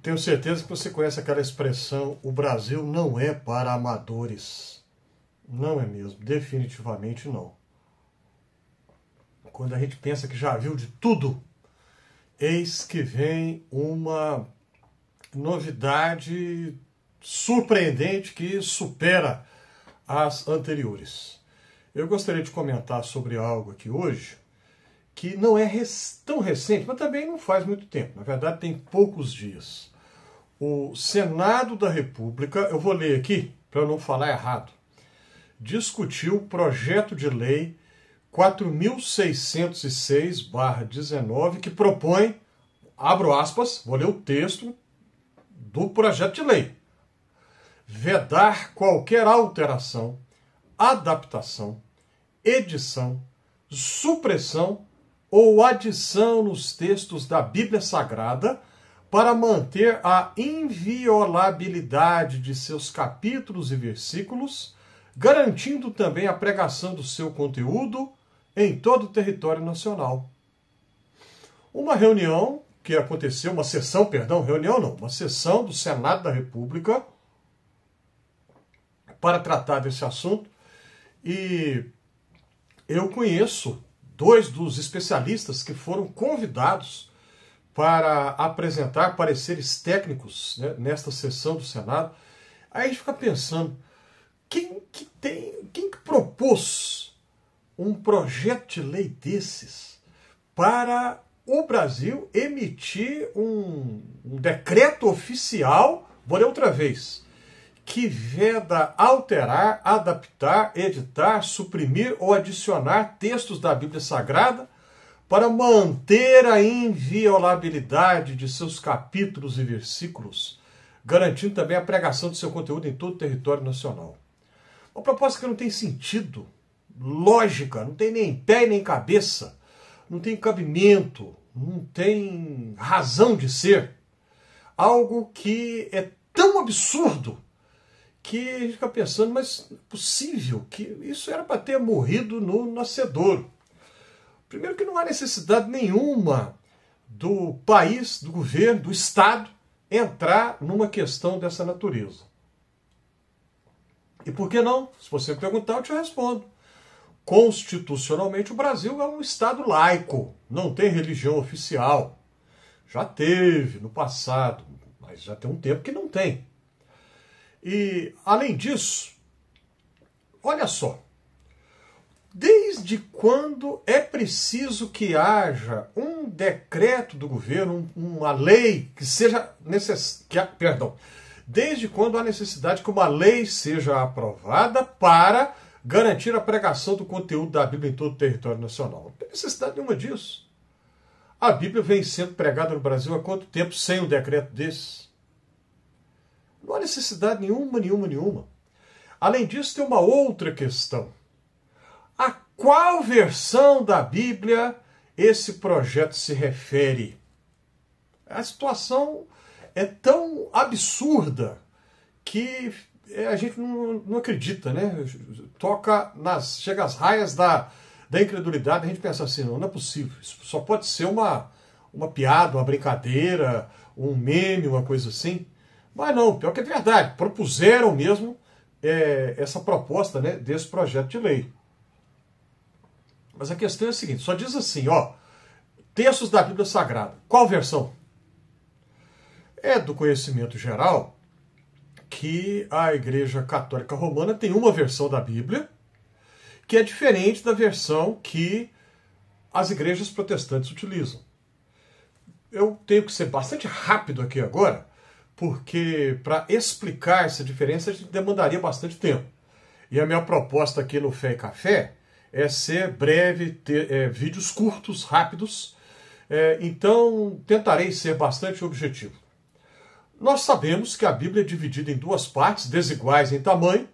Tenho certeza que você conhece aquela expressão: o Brasil não é para amadores. Não é mesmo, definitivamente não. Quando a gente pensa que já viu de tudo, eis que vem uma novidade surpreendente que supera as anteriores. Eu gostaria de comentar sobre algo aqui hoje que não é tão recente, mas também não faz muito tempo. Na verdade, tem poucos dias. O Senado da República, eu vou ler aqui para eu não falar errado, discutiu o projeto de lei 4.606/19, que propõe, abro aspas, vou ler o texto do projeto de lei, vedar qualquer alteração, adaptação, edição, supressão ou adição nos textos da Bíblia Sagrada para manter a inviolabilidade de seus capítulos e versículos, garantindo também a pregação do seu conteúdo em todo o território nacional. Uma reunião que aconteceu, uma sessão do Senado da República para tratar desse assunto, e eu conheço dois dos especialistas que foram convidados para apresentar pareceres técnicos, né, nesta sessão do Senado. Aí a gente fica pensando, quem que propôs um projeto de lei desses para o Brasil emitir um decreto oficial, vou ler outra vez, que veda alterar, adaptar, editar, suprimir ou adicionar textos da Bíblia Sagrada para manter a inviolabilidade de seus capítulos e versículos, garantindo também a pregação do seu conteúdo em todo o território nacional. Uma proposta que não tem sentido, lógica, não tem nem pé nem cabeça, não tem cabimento, não tem razão de ser. Algo que é tão absurdo que a gente fica pensando, mas é possível que isso era para ter morrido no nascedouro. Primeiro que não há necessidade nenhuma do país, do governo, do Estado entrar numa questão dessa natureza. E por que não? Se você me perguntar, eu te respondo. Constitucionalmente, o Brasil é um Estado laico, não tem religião oficial. Já teve no passado, mas já tem um tempo que não tem. E, além disso, olha só, desde quando é preciso que haja um decreto do governo, uma lei que seja necessária, desde quando há necessidade que uma lei seja aprovada para garantir a pregação do conteúdo da Bíblia em todo o território nacional? Não tem necessidade nenhuma disso. A Bíblia vem sendo pregada no Brasil há quanto tempo sem um decreto desse? Não há necessidade nenhuma. Além disso, tem uma outra questão. A qual versão da Bíblia esse projeto se refere? A situação é tão absurda que a gente não acredita, né? Chega às raias da incredulidade, a gente pensa assim, não é possível, isso só pode ser uma piada, uma brincadeira, um meme, uma coisa assim. Mas não, pior que é verdade, propuseram mesmo essa proposta, né, desse projeto de lei. Mas a questão é a seguinte, só diz assim, textos da Bíblia Sagrada. Qual versão? É do conhecimento geral que a Igreja Católica Romana tem uma versão da Bíblia que é diferente da versão que as igrejas protestantes utilizam. Eu tenho que ser bastante rápido aqui agora, porque para explicar essa diferença a gente demandaria bastante tempo. E a minha proposta aqui no Fé e Café é ser breve, ter vídeos curtos, rápidos, então tentarei ser bastante objetivo. Nós sabemos que a Bíblia é dividida em duas partes desiguais em tamanho,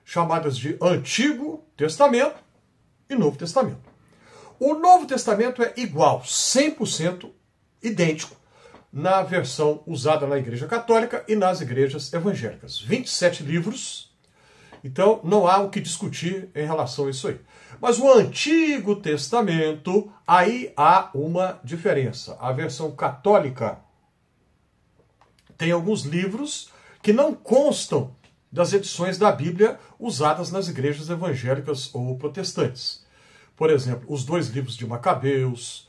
chamadas de Antigo Testamento e Novo Testamento. O Novo Testamento é igual, 100% idêntico, na versão usada na Igreja Católica e nas igrejas evangélicas. 27 livros, então não há o que discutir em relação a isso aí. Mas o Antigo Testamento, aí há uma diferença. A versão católica tem alguns livros que não constam das edições da Bíblia usadas nas igrejas evangélicas ou protestantes. Por exemplo, os 2 livros de Macabeus,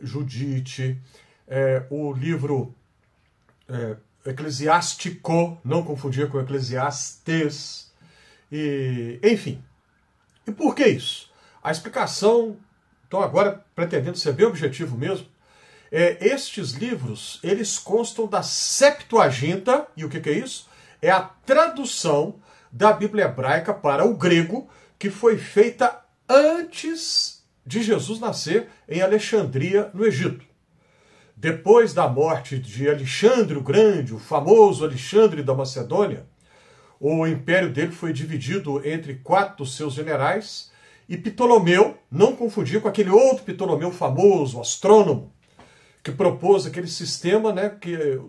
Judite, o livro Eclesiástico, não confundir com Eclesiastes, enfim. E por que isso? A explicação, então agora pretendendo ser bem objetivo mesmo, estes livros, eles constam da Septuaginta, e o que é isso? É a tradução da Bíblia hebraica para o grego, que foi feita antes de Jesus nascer em Alexandria, no Egito. Depois da morte de Alexandre o Grande, o famoso Alexandre da Macedônia, o império dele foi dividido entre 4 dos seus generais, e Ptolomeu, não confundir com aquele outro Ptolomeu famoso, astrônomo, que propôs aquele sistema, né,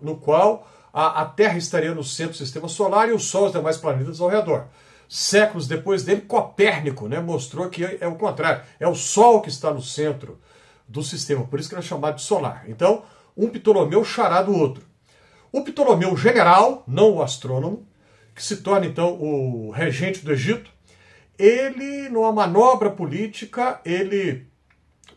no qual a Terra estaria no centro do sistema solar e o Sol e os demais planetas ao redor. Séculos depois dele, Copérnico, né, mostrou que é o contrário. É o Sol que está no centro do sistema, por isso que ele é chamado de solar. Então, um Ptolomeu xará do outro. O Ptolomeu general, não o astrônomo, que se torna então o regente do Egito, ele, numa manobra política, ele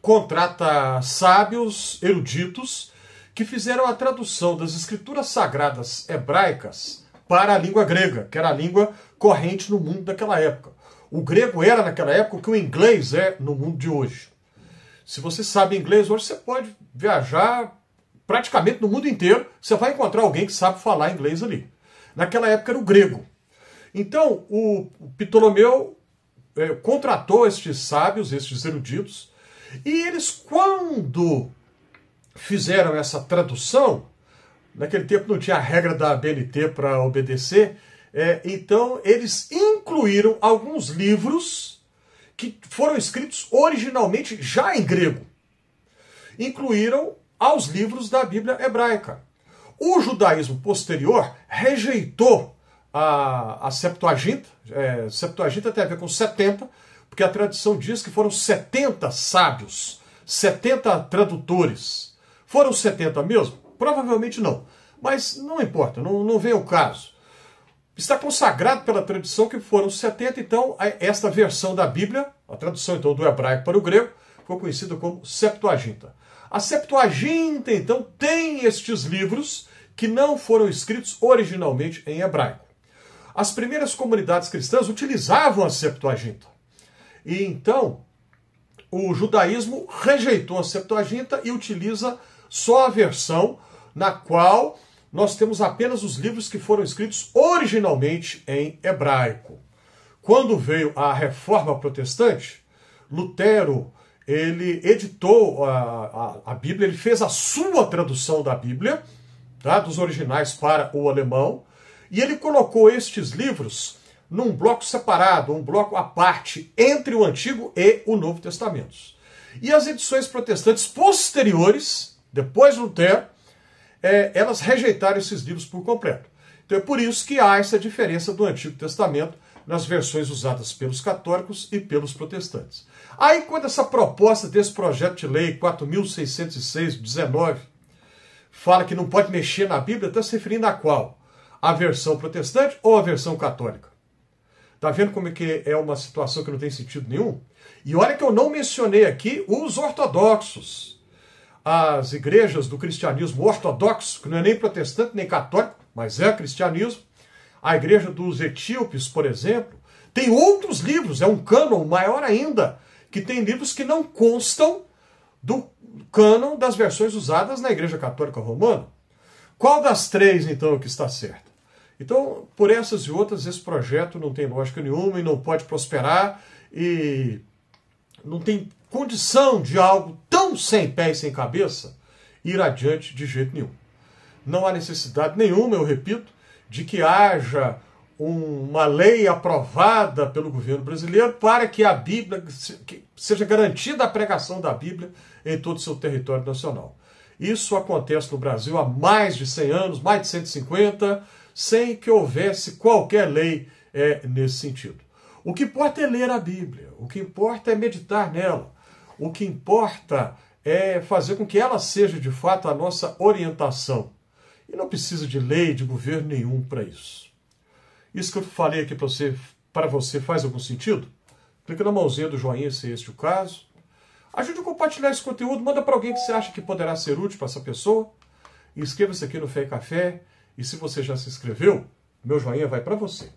contrata sábios, eruditos, que fizeram a tradução das escrituras sagradas hebraicas para a língua grega, que era a língua corrente no mundo daquela época. O grego era, naquela época, o que o inglês é no mundo de hoje. Se você sabe inglês hoje, você pode viajar praticamente no mundo inteiro, você vai encontrar alguém que sabe falar inglês ali. Naquela época era o grego. Então, o Ptolomeu contratou estes sábios, estes eruditos, e eles, quando fizeram essa tradução, naquele tempo não tinha a regra da ABNT para obedecer, então eles incluíram alguns livros que foram escritos originalmente já em grego. Incluíram aos livros da Bíblia hebraica. O judaísmo posterior rejeitou a Septuaginta. Septuaginta tem a ver com 70, porque a tradição diz que foram 70 sábios, 70 tradutores. Foram 70 mesmo? Provavelmente não. Mas não importa, não vem ao caso. Está consagrado pela tradição que foram 70, então esta versão da Bíblia, a tradução então do hebraico para o grego, ficou conhecida como Septuaginta. A Septuaginta, então, tem estes livros que não foram escritos originalmente em hebraico. As primeiras comunidades cristãs utilizavam a Septuaginta. E então, o judaísmo rejeitou a Septuaginta e utiliza só a versão na qual nós temos apenas os livros que foram escritos originalmente em hebraico. Quando veio a Reforma Protestante, Lutero, ele editou a Bíblia, ele fez a sua tradução da Bíblia, tá, dos originais para o alemão, e ele colocou estes livros num bloco separado, um bloco à parte, entre o Antigo e o Novo Testamentos. E as edições protestantes posteriores, depois de Lutero, elas rejeitaram esses livros por completo. Então é por isso que há essa diferença do Antigo Testamento nas versões usadas pelos católicos e pelos protestantes. Aí, quando essa proposta desse projeto de lei 4.606/19 fala que não pode mexer na Bíblia, está se referindo a qual? A versão protestante ou a versão católica? Está vendo como é que é uma situação que não tem sentido nenhum? E olha que eu não mencionei aqui os ortodoxos. As igrejas do cristianismo ortodoxo, que não é nem protestante nem católico, mas é cristianismo. A igreja dos etíopes, por exemplo, tem outros livros, é um cânon maior ainda, que tem livros que não constam do cânon das versões usadas na Igreja Católica Romana. Qual das três, então, que está certa? Então, por essas e outras, esse projeto não tem lógica nenhuma e não pode prosperar e não tem condição de algo tão sem pé e sem cabeça ir adiante de jeito nenhum. Não há necessidade nenhuma, eu repito, de que haja uma lei aprovada pelo governo brasileiro para que a Bíblia, que seja garantida a pregação da Bíblia em todo o seu território nacional. Isso acontece no Brasil há mais de 100 anos, mais de 150, sem que houvesse qualquer lei nesse sentido. O que importa é ler a Bíblia, o que importa é meditar nela, o que importa é fazer com que ela seja de fato a nossa orientação. E não precisa de lei, de governo nenhum para isso. Isso que eu falei aqui para você faz algum sentido? Clica na mãozinha do joinha se este é o caso. Ajude a compartilhar esse conteúdo, manda para alguém que você acha que poderá ser útil para essa pessoa. Inscreva-se aqui no Fé e Café. E se você já se inscreveu, meu joinha vai para você.